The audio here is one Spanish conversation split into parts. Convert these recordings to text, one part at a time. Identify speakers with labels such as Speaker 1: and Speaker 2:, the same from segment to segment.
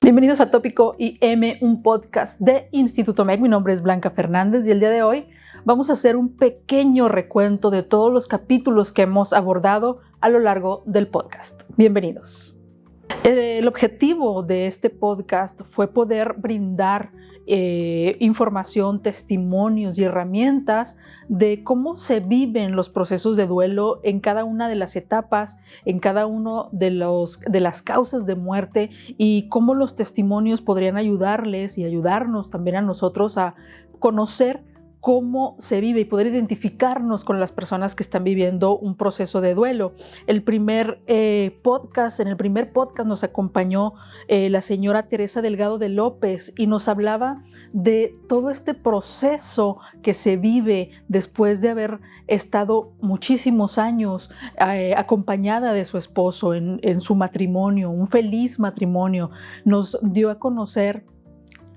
Speaker 1: Bienvenidos a Tópico IM, un podcast de Instituto MEC. Mi nombre es Blanca Fernández y el día de hoy vamos a hacer un pequeño recuento de todos los capítulos que hemos abordado a lo largo del podcast. Bienvenidos. El objetivo de este podcast fue poder brindar información, testimonios y herramientas de cómo se viven los procesos de duelo en cada una de las etapas, en cada uno de las causas de muerte, y cómo los testimonios podrían ayudarles y ayudarnos también a nosotros a conocer cómo se vive y poder identificarnos con las personas que están viviendo un proceso de duelo. En el primer podcast nos acompañó la señora Teresa Delgado de López y nos hablaba de todo este proceso que se vive después de haber estado muchísimos años acompañada de su esposo en su matrimonio, un feliz matrimonio. Nos dio a conocer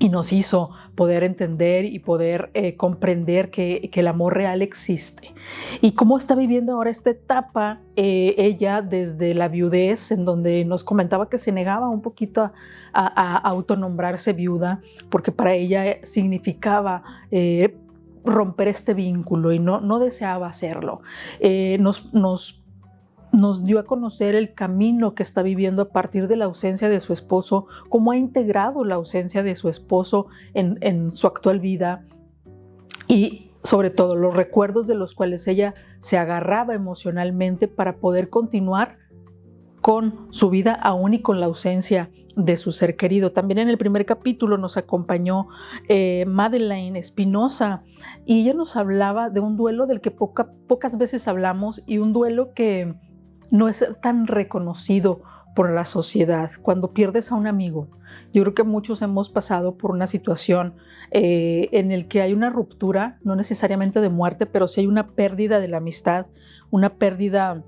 Speaker 1: y nos hizo poder entender y poder comprender que el amor real existe. Y cómo está viviendo ahora esta etapa, ella desde la viudez, en donde nos comentaba que se negaba un poquito a autonombrarse viuda, porque para ella significaba romper este vínculo y no deseaba hacerlo. Nos dio a conocer el camino que está viviendo a partir de la ausencia de su esposo, cómo ha integrado la ausencia de su esposo en su actual vida y sobre todo los recuerdos de los cuales ella se agarraba emocionalmente para poder continuar con su vida aún y con la ausencia de su ser querido. También en el primer capítulo nos acompañó Madeleine Espinosa y ella nos hablaba de un duelo del que pocas veces hablamos y un duelo que no es tan reconocido por la sociedad. Cuando pierdes a un amigo, yo creo que muchos hemos pasado por una situación en el que hay una ruptura, no necesariamente de muerte, pero sí hay una pérdida de la amistad, una pérdida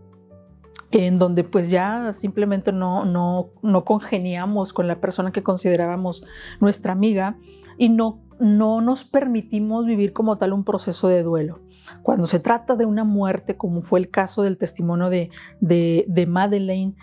Speaker 1: en donde pues ya simplemente no congeniamos con la persona que considerábamos nuestra amiga y no nos permitimos vivir como tal un proceso de duelo. Cuando se trata de una muerte, como fue el caso del testimonio de Madeleine,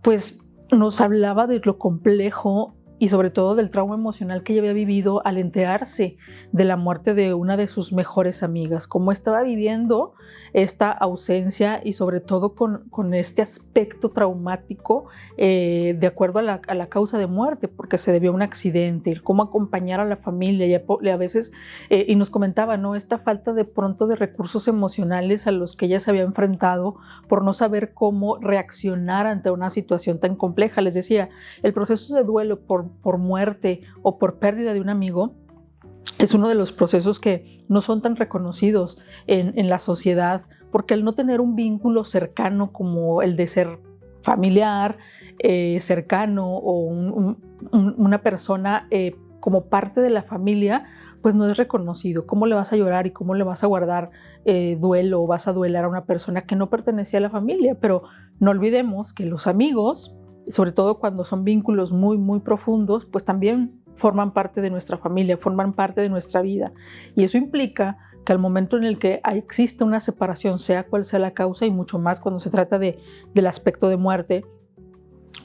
Speaker 1: pues nos hablaba de lo complejo y sobre todo del trauma emocional que ella había vivido al enterarse de la muerte de una de sus mejores amigas, cómo estaba viviendo esta ausencia y sobre todo con este aspecto traumático de acuerdo a la causa de muerte, porque se debió a un accidente, cómo acompañar a la familia y a veces, y nos comentaba, ¿no?, esta falta de pronto de recursos emocionales a los que ella se había enfrentado por no saber cómo reaccionar ante una situación tan compleja. Les decía, el proceso de duelo por muerte o por pérdida de un amigo es uno de los procesos que no son tan reconocidos en la sociedad, porque al no tener un vínculo cercano como el de ser familiar, cercano o una persona como parte de la familia, pues no es reconocido. ¿Cómo le vas a llorar y cómo le vas a guardar duelo o vas a duelar a una persona que no pertenecía a la familia? Pero no olvidemos que los amigos, sobre todo cuando son vínculos muy, muy profundos, pues también forman parte de nuestra familia, forman parte de nuestra vida. Y eso implica que al momento en el que existe una separación, sea cual sea la causa, y mucho más cuando se trata del aspecto de muerte,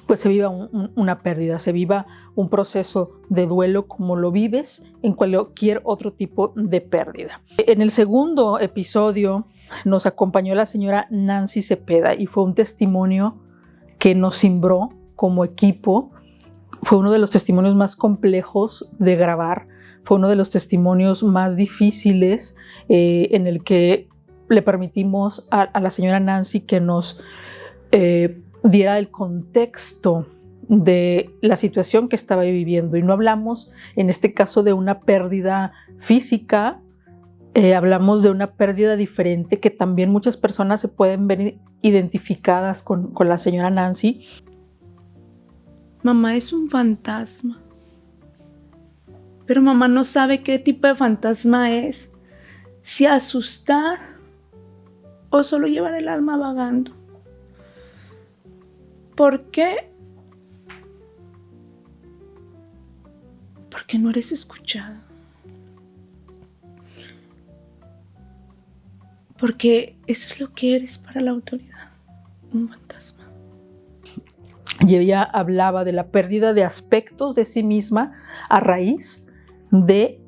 Speaker 1: pues se viva una pérdida, se viva un proceso de duelo como lo vives en cualquier otro tipo de pérdida. En el segundo episodio nos acompañó la señora Nancy Cepeda y fue un testimonio que nos cimbró como equipo. Fue uno de los testimonios más complejos de grabar, fue uno de los testimonios más difíciles en el que le permitimos a la señora Nancy que nos diera el contexto de la situación que estaba viviendo. Y no hablamos en este caso de una pérdida física, hablamos de una pérdida diferente que también muchas personas se pueden ver identificadas con la señora Nancy.
Speaker 2: Mamá es un fantasma, pero mamá no sabe qué tipo de fantasma es, si asustar o solo llevar el alma vagando. ¿Por qué? Porque no eres escuchada. Porque eso es lo que eres para la autoridad, un fantasma.
Speaker 1: y ella hablaba de la pérdida de aspectos de sí misma a raíz de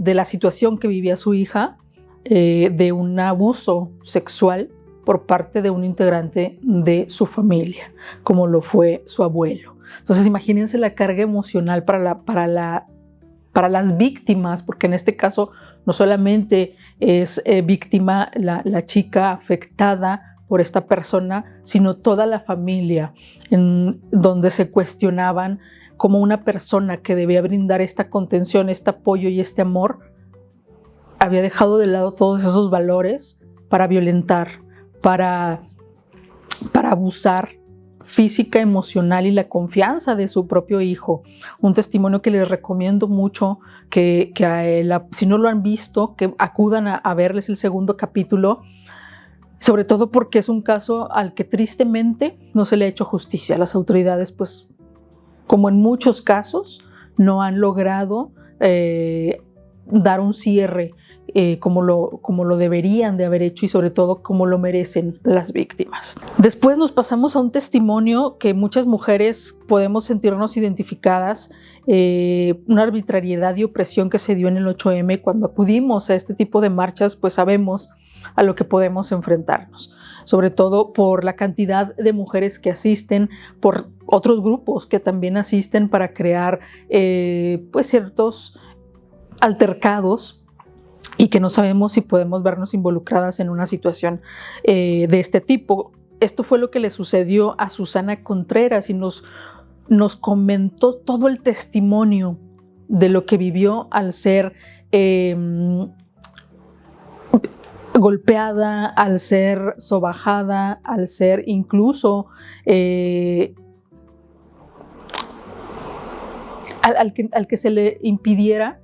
Speaker 1: la situación que vivía su hija, de un abuso sexual por parte de un integrante de su familia, como lo fue su abuelo. Entonces imagínense la carga emocional para las víctimas, porque en este caso no solamente es víctima la chica afectada por esta persona, sino toda la familia, en donde se cuestionaban cómo una persona que debía brindar esta contención, este apoyo y este amor, había dejado de lado todos esos valores para violentar, para abusar física, emocional y la confianza de su propio hijo. Un testimonio que les recomiendo mucho, que si no lo han visto, que acudan a verles el segundo capítulo, sobre todo porque es un caso al que tristemente no se le ha hecho justicia. Las autoridades, pues, como en muchos casos, no han logrado dar un cierre como lo deberían de haber hecho y sobre todo como lo merecen las víctimas. Después nos pasamos a un testimonio que muchas mujeres podemos sentirnos identificadas, una arbitrariedad y opresión que se dio en el 8M. Cuando acudimos a este tipo de marchas, pues sabemos a lo que podemos enfrentarnos, sobre todo por la cantidad de mujeres que asisten, por otros grupos que también asisten para crear pues ciertos altercados y que no sabemos si podemos vernos involucradas en una situación de este tipo. Esto fue lo que le sucedió a Susana Contreras y nos comentó todo el testimonio de lo que vivió al ser golpeada, al ser sobajada, al ser incluso al que se le impidiera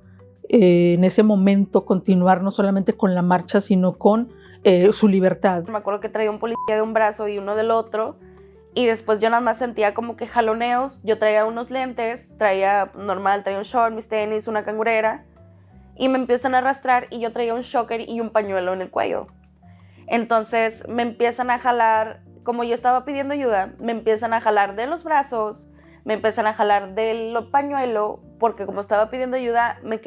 Speaker 1: en ese momento continuar no solamente con la marcha, sino con su libertad.
Speaker 3: Me acuerdo que traía un policía de un brazo y uno del otro, y después yo nada más sentía como que jaloneos. Yo traía unos lentes, traía un short, mis tenis, una cangurera, y me empiezan a arrastrar y yo traía un shocker y un pañuelo en el cuello. Entonces me empiezan a jalar, como yo estaba pidiendo ayuda, me empiezan a jalar de los brazos, me empiezan a jalar del pañuelo, porque como estaba pidiendo ayuda, me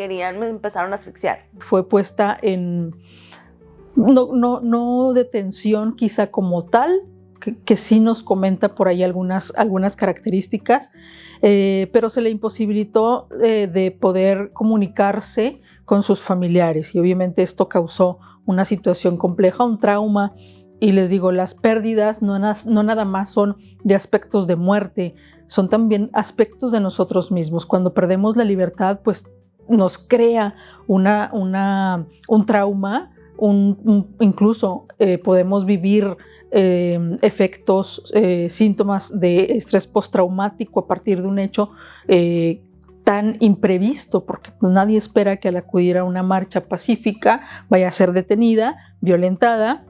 Speaker 3: empezaron a asfixiar.
Speaker 1: Fue puesta en, no detención quizá como tal, que sí nos comenta por ahí algunas características, pero se le imposibilitó de poder comunicarse con sus familiares y obviamente esto causó una situación compleja, un trauma. Y les digo, las pérdidas no nada más son de aspectos de muerte, son también aspectos de nosotros mismos. Cuando perdemos la libertad, pues nos crea un trauma, incluso podemos vivir efectos, síntomas de estrés postraumático a partir de un hecho tan imprevisto, porque pues, nadie espera que al acudir a una marcha pacífica vaya a ser detenida, violentada,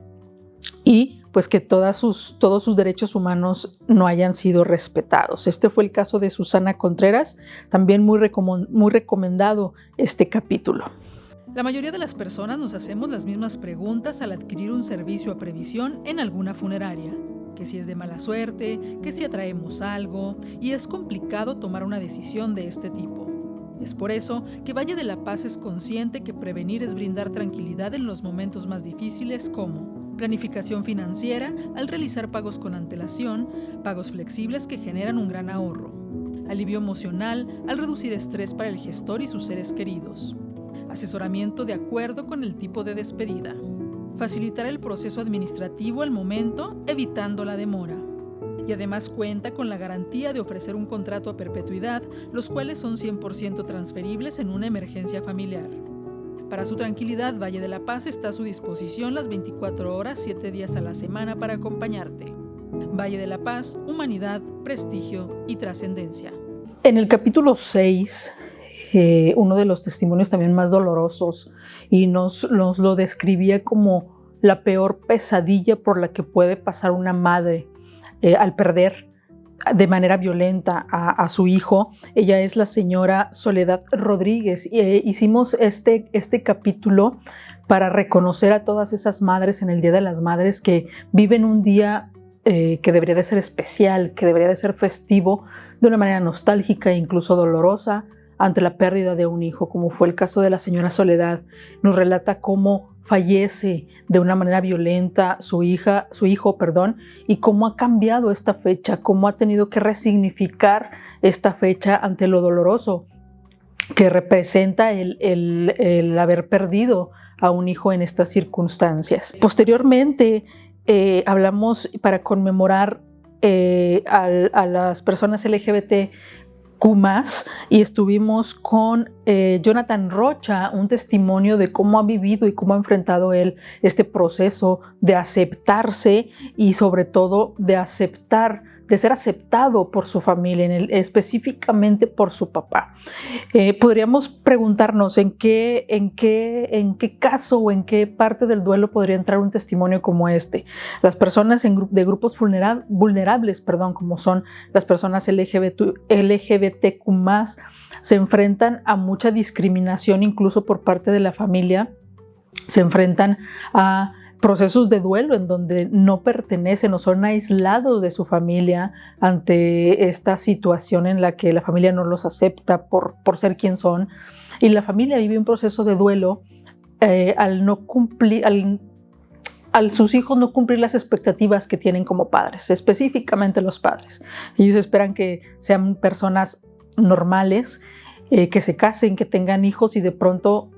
Speaker 1: y pues que todos sus derechos humanos no hayan sido respetados. Este fue el caso de Susana Contreras, también muy recomendado este capítulo.
Speaker 4: La mayoría de las personas nos hacemos las mismas preguntas al adquirir un servicio a previsión en alguna funeraria, que si es de mala suerte, que si atraemos algo, y es complicado tomar una decisión de este tipo. Es por eso que Valle de la Paz es consciente que prevenir es brindar tranquilidad en los momentos más difíciles, como planificación financiera al realizar pagos con antelación, pagos flexibles que generan un gran ahorro, alivio emocional al reducir estrés para el gestor y sus seres queridos, asesoramiento de acuerdo con el tipo de despedida, facilitar el proceso administrativo al momento, evitando la demora. Y además cuenta con la garantía de ofrecer un contrato a perpetuidad, los cuales son 100% transferibles en una emergencia familiar. Para su tranquilidad, Valle de la Paz está a su disposición las 24 horas, 7 días a la semana para acompañarte. Valle de la Paz, humanidad, prestigio y trascendencia.
Speaker 1: En el capítulo 6, uno de los testimonios también más dolorosos, y nos lo describía como la peor pesadilla por la que puede pasar una madre al perder de manera violenta a su hijo. Ella es la señora Soledad Rodríguez. Hicimos este capítulo para reconocer a todas esas madres en el Día de las Madres que viven un día que debería de ser especial, que debería de ser festivo, de una manera nostálgica e incluso dolorosa ante la pérdida de un hijo, como fue el caso de la señora Soledad. Nos relata cómo fallece de una manera violenta su hijo, y cómo ha cambiado esta fecha, cómo ha tenido que resignificar esta fecha ante lo doloroso que representa el haber perdido a un hijo en estas circunstancias. Posteriormente, hablamos para conmemorar a las personas LGBTQ+, y estuvimos con Jonathan Rocha, un testimonio de cómo ha vivido y cómo ha enfrentado él este proceso de aceptarse y sobre todo de ser aceptado por su familia, específicamente por su papá. Podríamos preguntarnos en qué caso o en qué parte del duelo podría entrar un testimonio como este. Las personas de grupos vulnerables, como son las personas LGBTQ+, se enfrentan a mucha discriminación incluso por parte de la familia, se enfrentan a procesos de duelo en donde no pertenecen o son aislados de su familia ante esta situación en la que la familia no los acepta por ser quien son, y la familia vive un proceso de duelo al no cumplir, al sus hijos no cumplir las expectativas que tienen como padres, específicamente los padres. Ellos esperan que sean personas normales, que se casen, que tengan hijos, y de pronto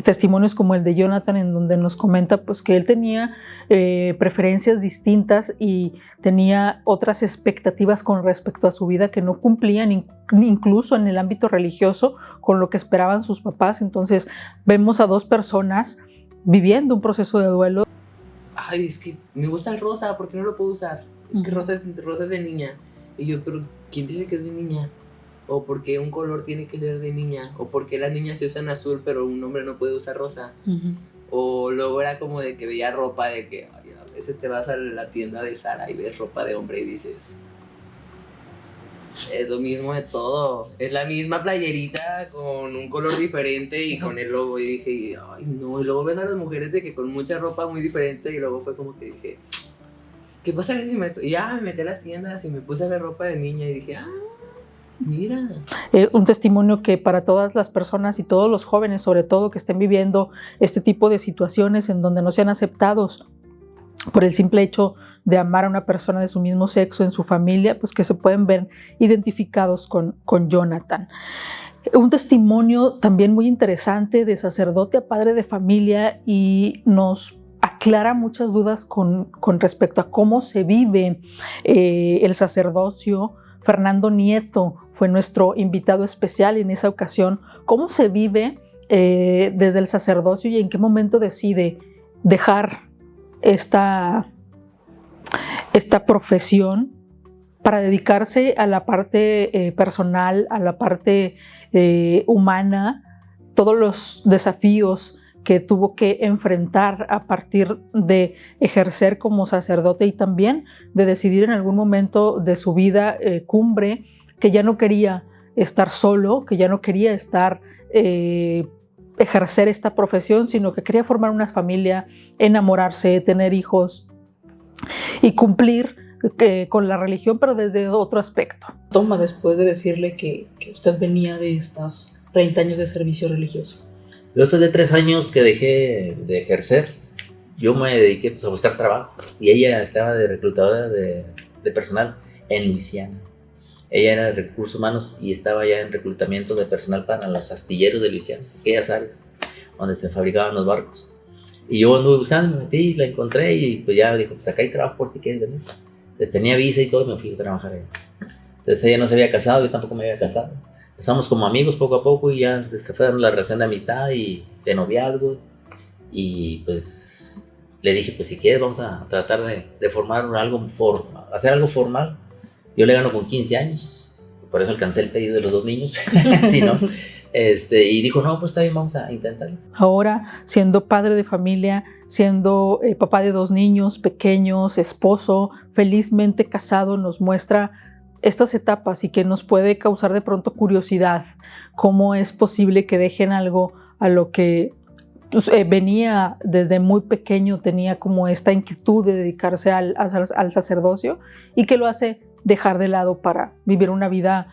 Speaker 1: testimonios como el de Jonathan, en donde nos comenta pues, que él tenía preferencias distintas y tenía otras expectativas con respecto a su vida que no cumplían, incluso en el ámbito religioso, con lo que esperaban sus papás. Entonces vemos a dos personas viviendo un proceso de duelo.
Speaker 5: Ay, es que me gusta el rosa, ¿por qué no lo puedo usar? Es que rosa es de niña. Y yo, pero ¿quién dice que es de niña? O por qué un color tiene que ser de niña, o por qué las niñas se usan azul pero un hombre no puede usar rosa. O luego era como de que veía ropa de que ay, a veces te vas a la tienda de Zara y ves ropa de hombre y dices, es lo mismo de todo, es la misma playerita con un color diferente y con el logo. Y dije, ay no, y luego ves a las mujeres de que con mucha ropa muy diferente, y luego fue como que dije, ¿qué pasa si me meto? Y ya me metí a las tiendas y me puse a ver ropa de niña y dije, mira.
Speaker 1: Un testimonio que para todas las personas y todos los jóvenes, sobre todo, que estén viviendo este tipo de situaciones en donde no sean aceptados por el simple hecho de amar a una persona de su mismo sexo en su familia, pues que se pueden ver identificados con Jonathan. Un testimonio también muy interesante de sacerdote a padre de familia, y nos aclara muchas dudas con respecto a cómo se vive el sacerdocio. Fernando Nieto fue nuestro invitado especial en esa ocasión. ¿Cómo se vive desde el sacerdocio y en qué momento decide dejar esta profesión para dedicarse a la parte personal, a la parte humana, todos los desafíos que tuvo que enfrentar a partir de ejercer como sacerdote, y también de decidir en algún momento de su vida cumbre que ya no quería estar solo, que ya no quería ejercer esta profesión, sino que quería formar una familia, enamorarse, tener hijos y cumplir con la religión, pero desde otro aspecto.
Speaker 6: Toma después de decirle que usted venía de estos 30 años de servicio religioso.
Speaker 7: Después de 3 años que dejé de ejercer, yo me dediqué pues, a buscar trabajo, y ella estaba de reclutadora de personal en Luisiana. Ella era de recursos humanos y estaba ya en reclutamiento de personal para los astilleros de Luisiana, aquellas áreas donde se fabricaban los barcos. Y yo anduve buscando, me metí, la encontré, y pues ya dijo, pues acá hay trabajo por si quieres venir. Entonces tenía visa y todo, y me fui a trabajar ahí. Entonces ella no se había casado, yo tampoco me había casado. Empezamos como amigos poco a poco, y ya se fue dando la relación de amistad y de noviazgo. Y pues le dije, pues si quieres vamos a tratar de formar algo formal, hacer algo formal. Yo le gano con 15 años, por eso alcancé el pedido de los 2 niños. ¿Sí, no? Y dijo, no, pues está bien, vamos a intentarlo.
Speaker 1: Ahora, siendo padre de familia, siendo papá de 2 niños pequeños, esposo, felizmente casado, nos muestra estas etapas, y que nos puede causar de pronto curiosidad. ¿Cómo es posible que dejen algo a lo que pues, venía desde muy pequeño, tenía como esta inquietud de dedicarse al sacerdocio y que lo hace dejar de lado para vivir una vida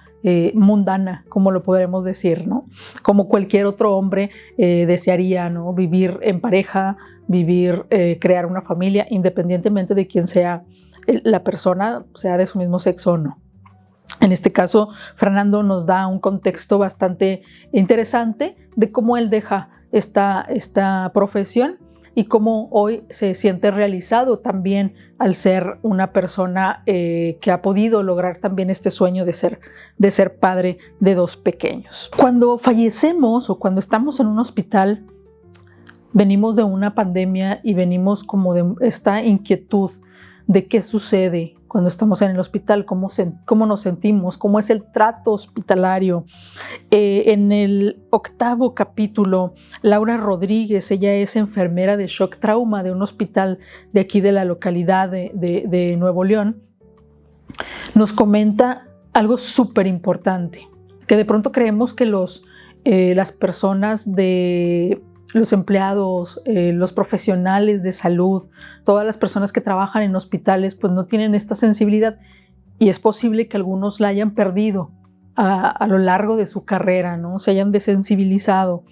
Speaker 1: mundana, como lo podremos decir, ¿no? Como cualquier otro hombre desearía, ¿no? Vivir en pareja, crear una familia, independientemente de quién sea la persona, sea de su mismo sexo o no. En este caso, Fernando nos da un contexto bastante interesante de cómo él deja esta profesión y cómo hoy se siente realizado también al ser una persona que ha podido lograr también este sueño de ser padre de 2 pequeños. Cuando fallecemos o cuando estamos en un hospital, venimos de una pandemia y venimos como de esta inquietud de qué sucede cuando estamos en el hospital, cómo nos sentimos, cómo es el trato hospitalario. En el 8º capítulo, Laura Rodríguez, ella es enfermera de shock trauma de un hospital de aquí de la localidad de Nuevo León, nos comenta algo súper importante, que de pronto creemos que las personas los empleados, los profesionales de salud, todas las personas que trabajan en hospitales, pues no tienen esta sensibilidad y es posible que algunos la hayan perdido a lo largo de su carrera, ¿no? Se hayan desensibilizado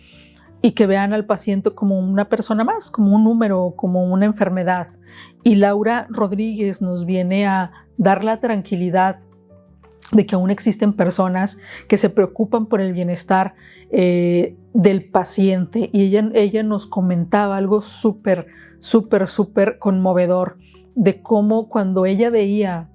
Speaker 1: y que vean al paciente como una persona más, como un número, como una enfermedad. Y Laura Rodríguez nos viene a dar la tranquilidad de que aún existen personas que se preocupan por el bienestar del paciente. Y ella nos comentaba algo súper conmovedor de cómo cuando ella veía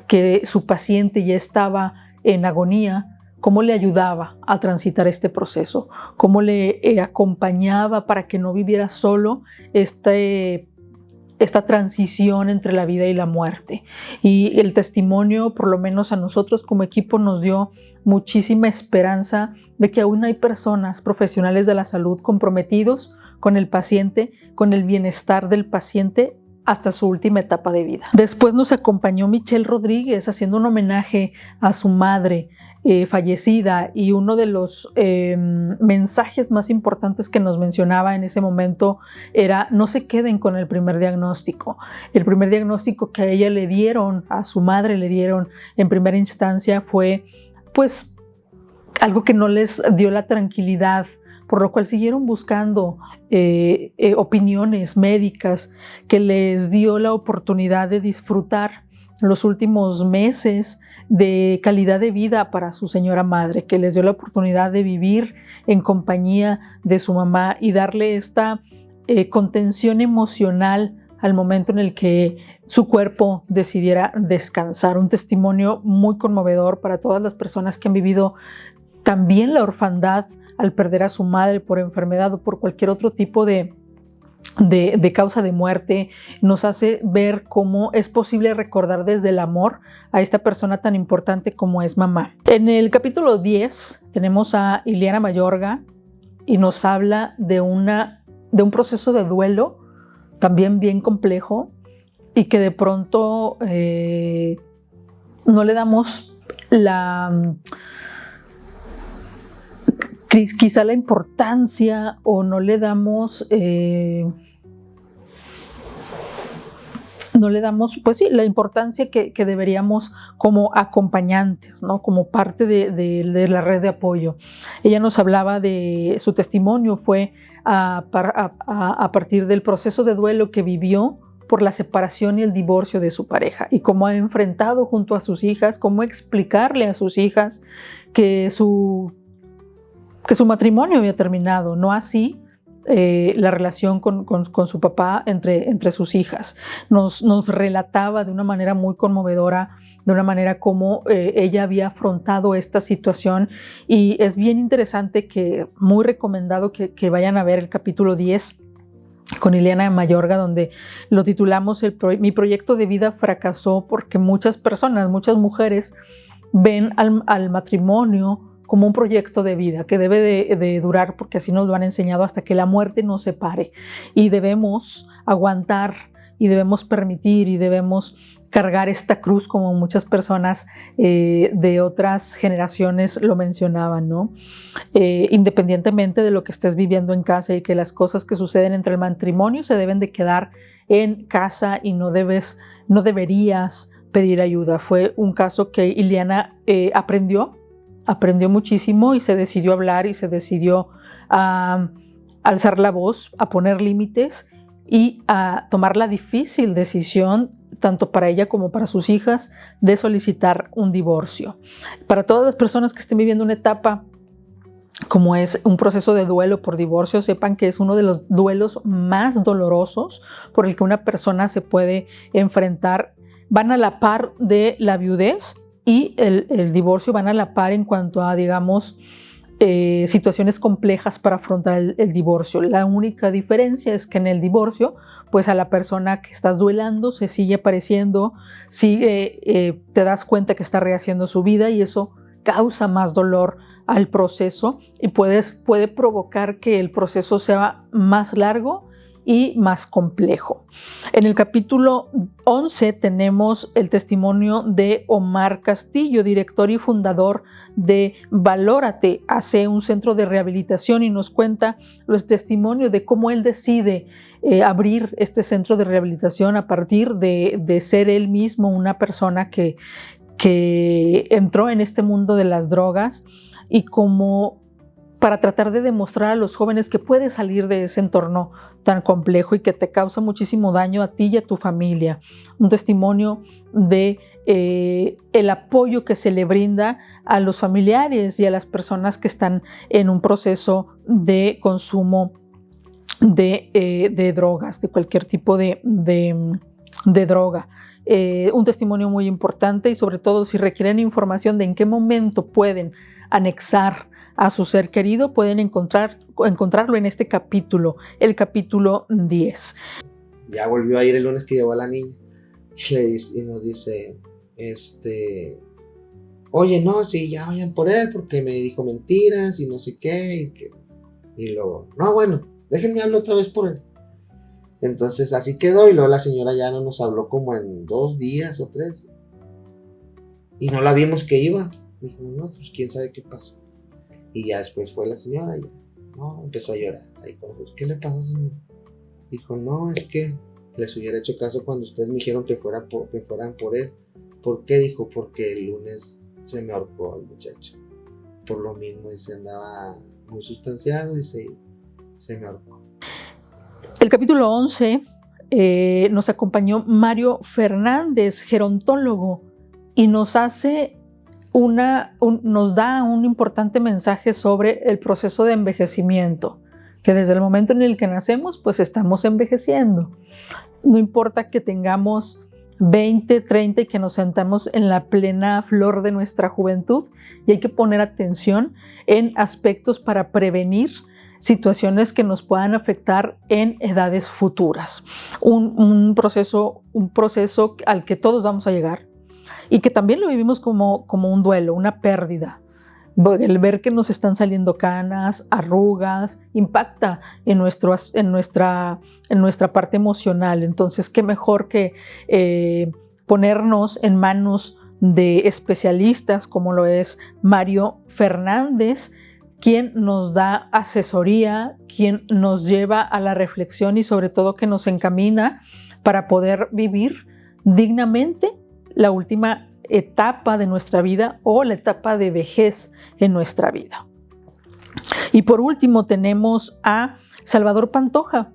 Speaker 1: que su paciente ya estaba en agonía, cómo le ayudaba a transitar este proceso, cómo le acompañaba para que no viviera solo esta transición entre la vida y la muerte. Y el testimonio, por lo menos a nosotros como equipo, nos dio muchísima esperanza de que aún hay personas profesionales de la salud comprometidos con el paciente, con el bienestar del paciente hasta su última etapa de vida. Después nos acompañó Michelle Rodríguez haciendo un homenaje a su madre fallecida, y uno de los mensajes más importantes que nos mencionaba en ese momento era: no se queden con el primer diagnóstico. El primer diagnóstico que a ella le dieron, a su madre le dieron en primera instancia, fue pues algo que no les dio la tranquilidad, por lo cual siguieron buscando opiniones médicas que les dio la oportunidad de disfrutar los últimos meses de calidad de vida para su señora madre, que les dio la oportunidad de vivir en compañía de su mamá y darle esta contención emocional al momento en el que su cuerpo decidiera descansar. Un testimonio muy conmovedor para todas las personas que han vivido también la orfandad al perder a su madre por enfermedad o por cualquier otro tipo de causa de muerte. Nos hace ver cómo es posible recordar desde el amor a esta persona tan importante como es mamá. En el capítulo 10 tenemos a Ileana Mayorga y nos habla de un proceso de duelo también bien complejo y que de pronto no le damos quizá la importancia, o no le damos pues sí, la importancia que deberíamos como acompañantes, ¿no? Como parte de la red de apoyo. Ella nos hablaba de su testimonio, fue a partir del proceso de duelo que vivió por la separación y el divorcio de su pareja, y cómo ha enfrentado junto a sus hijas, cómo explicarle a sus hijas que su matrimonio había terminado, no así la relación con su papá entre sus hijas. Nos relataba de una manera muy conmovedora, de una manera como ella había afrontado esta situación, y es bien interesante, muy recomendado que vayan a ver el capítulo 10 con Ileana Mayorga, donde lo titulamos Mi proyecto de vida fracasó, porque muchas personas, muchas mujeres ven al matrimonio como un proyecto de vida que debe de durar, porque así nos lo han enseñado, hasta que la muerte nos separe, y debemos aguantar y debemos permitir y debemos cargar esta cruz, como muchas personas de otras generaciones lo mencionaban, ¿no? Independientemente de lo que estés viviendo en casa, y que las cosas que suceden entre el matrimonio se deben de quedar en casa y no deberías pedir ayuda. Fue un caso que Ileana aprendió muchísimo y se decidió hablar y se decidió a alzar la voz, a poner límites y a tomar la difícil decisión, tanto para ella como para sus hijas, de solicitar un divorcio. Para todas las personas que estén viviendo una etapa como es un proceso de duelo por divorcio, sepan que es uno de los duelos más dolorosos por el que una persona se puede enfrentar. Van a la par de la viudez y el divorcio, van a la par en cuanto a, digamos, situaciones complejas para afrontar el divorcio. La única diferencia es que en el divorcio, pues a la persona que estás duelando se sigue apareciendo, te das cuenta que está rehaciendo su vida, y eso causa más dolor al proceso y puede provocar que el proceso sea más largo y más complejo. En el capítulo 11 tenemos el testimonio de Omar Castillo, director y fundador de Valórate, hace un centro de rehabilitación, y nos cuenta los testimonios de cómo él decide abrir este centro de rehabilitación a partir de ser él mismo una persona que entró en este mundo de las drogas, y como para tratar de demostrar a los jóvenes que puedes salir de ese entorno tan complejo y que te causa muchísimo daño a ti y a tu familia. Un testimonio de el apoyo que se le brinda a los familiares y a las personas que están en un proceso de consumo de drogas, de cualquier tipo de droga. Un testimonio muy importante, y sobre todo si requieren información de en qué momento pueden anexar a su ser querido, pueden encontrarlo en este capítulo, el capítulo 10.
Speaker 8: Ya volvió a ir el lunes que llevó a la niña y nos dice, oye, no, sí, ya vayan por él porque me dijo mentiras y no sé qué, y luego, no, bueno, déjenme hablar otra vez por él. Entonces así quedó, y luego la señora ya no nos habló como en 2 días o 3, y no la vimos que iba. Dijo, no, pues quién sabe qué pasó. Y ya después fue la señora y no, empezó a llorar. Ahí con nosotros, ¿qué le pasó, señor? Dijo, no, es que les hubiera hecho caso cuando ustedes me dijeron que fueran por él. ¿Por qué? Dijo, porque el lunes se me ahorcó el muchacho. Por lo mismo, dice, andaba muy sustanciado y se me ahorcó.
Speaker 1: El capítulo 11 nos acompañó Mario Fernández, gerontólogo, y nos da un importante mensaje sobre el proceso de envejecimiento, que desde el momento en el que nacemos, pues estamos envejeciendo. No importa que tengamos 20, 30 y que nos sentamos en la plena flor de nuestra juventud, y hay que poner atención en aspectos para prevenir situaciones que nos puedan afectar en edades futuras. Un proceso al que todos vamos a llegar, y que también lo vivimos como un duelo, una pérdida. El ver que nos están saliendo canas, arrugas, impacta en nuestra parte emocional. Entonces, qué mejor que ponernos en manos de especialistas como lo es Mario Fernández, quien nos da asesoría, quien nos lleva a la reflexión y sobre todo que nos encamina para poder vivir dignamente la última etapa de nuestra vida o la etapa de vejez en nuestra vida. Y por último tenemos a Salvador Pantoja.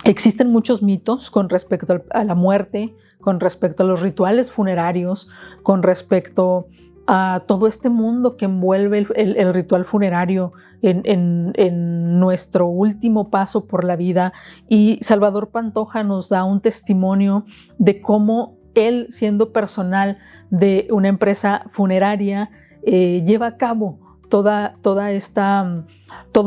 Speaker 1: Existen muchos mitos con respecto a la muerte, con respecto a los rituales funerarios, con respecto a todo este mundo que envuelve el ritual funerario en nuestro último paso por la vida. Y Salvador Pantoja nos da un testimonio de cómo él, siendo personal de una empresa funeraria, lleva a cabo todo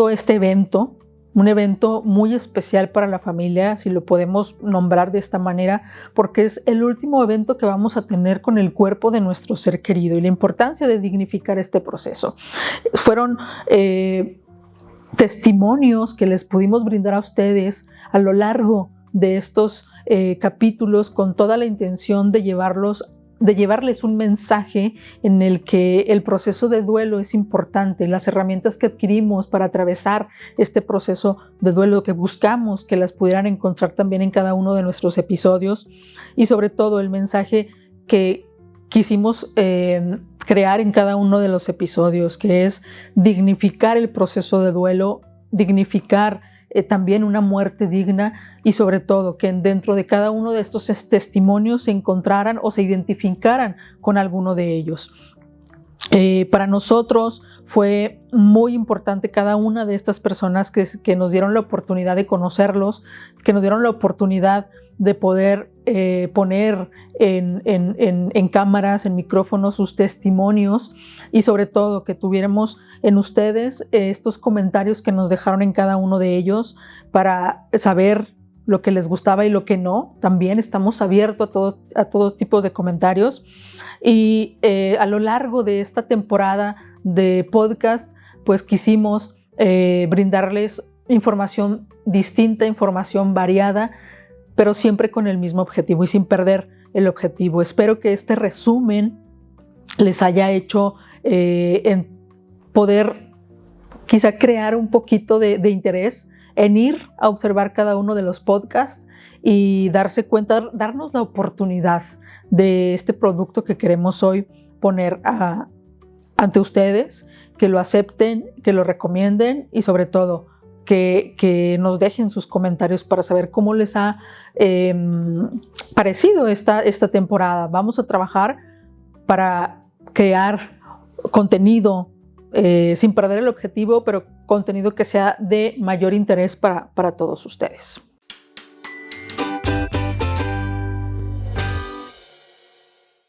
Speaker 1: este evento, un evento muy especial para la familia, si lo podemos nombrar de esta manera, porque es el último evento que vamos a tener con el cuerpo de nuestro ser querido, y la importancia de dignificar este proceso. Fueron testimonios que les pudimos brindar a ustedes a lo largo de estos capítulos con toda la intención de llevarles un mensaje en el que el proceso de duelo es importante, las herramientas que adquirimos para atravesar este proceso de duelo, que buscamos que las pudieran encontrar también en cada uno de nuestros episodios, y sobre todo el mensaje que quisimos crear en cada uno de los episodios, que es dignificar el proceso de duelo, dignificar también una muerte digna, y sobre todo que dentro de cada uno de estos testimonios se encontraran o se identificaran con alguno de ellos. Para nosotros fue muy importante cada una de estas personas que nos dieron la oportunidad de conocerlos, que nos dieron la oportunidad de poder poner en cámaras, en micrófonos sus testimonios, y sobre todo que tuviéramos en ustedes estos comentarios que nos dejaron en cada uno de ellos para saber lo que les gustaba y lo que no. También estamos abiertos a todos tipos de comentarios, y a lo largo de esta temporada de podcast pues quisimos brindarles información distinta, información variada, pero siempre con el mismo objetivo y sin perder el objetivo. Espero que este resumen les haya hecho en poder quizá crear un poquito de interés en ir a observar cada uno de los podcasts y darse cuenta, darnos la oportunidad de este producto que queremos hoy poner ante ustedes, que lo acepten, que lo recomienden, y sobre todo que nos dejen sus comentarios para saber cómo les ha parecido esta temporada. Vamos a trabajar para crear contenido sin perder el objetivo, pero contenido que sea de mayor interés para todos ustedes.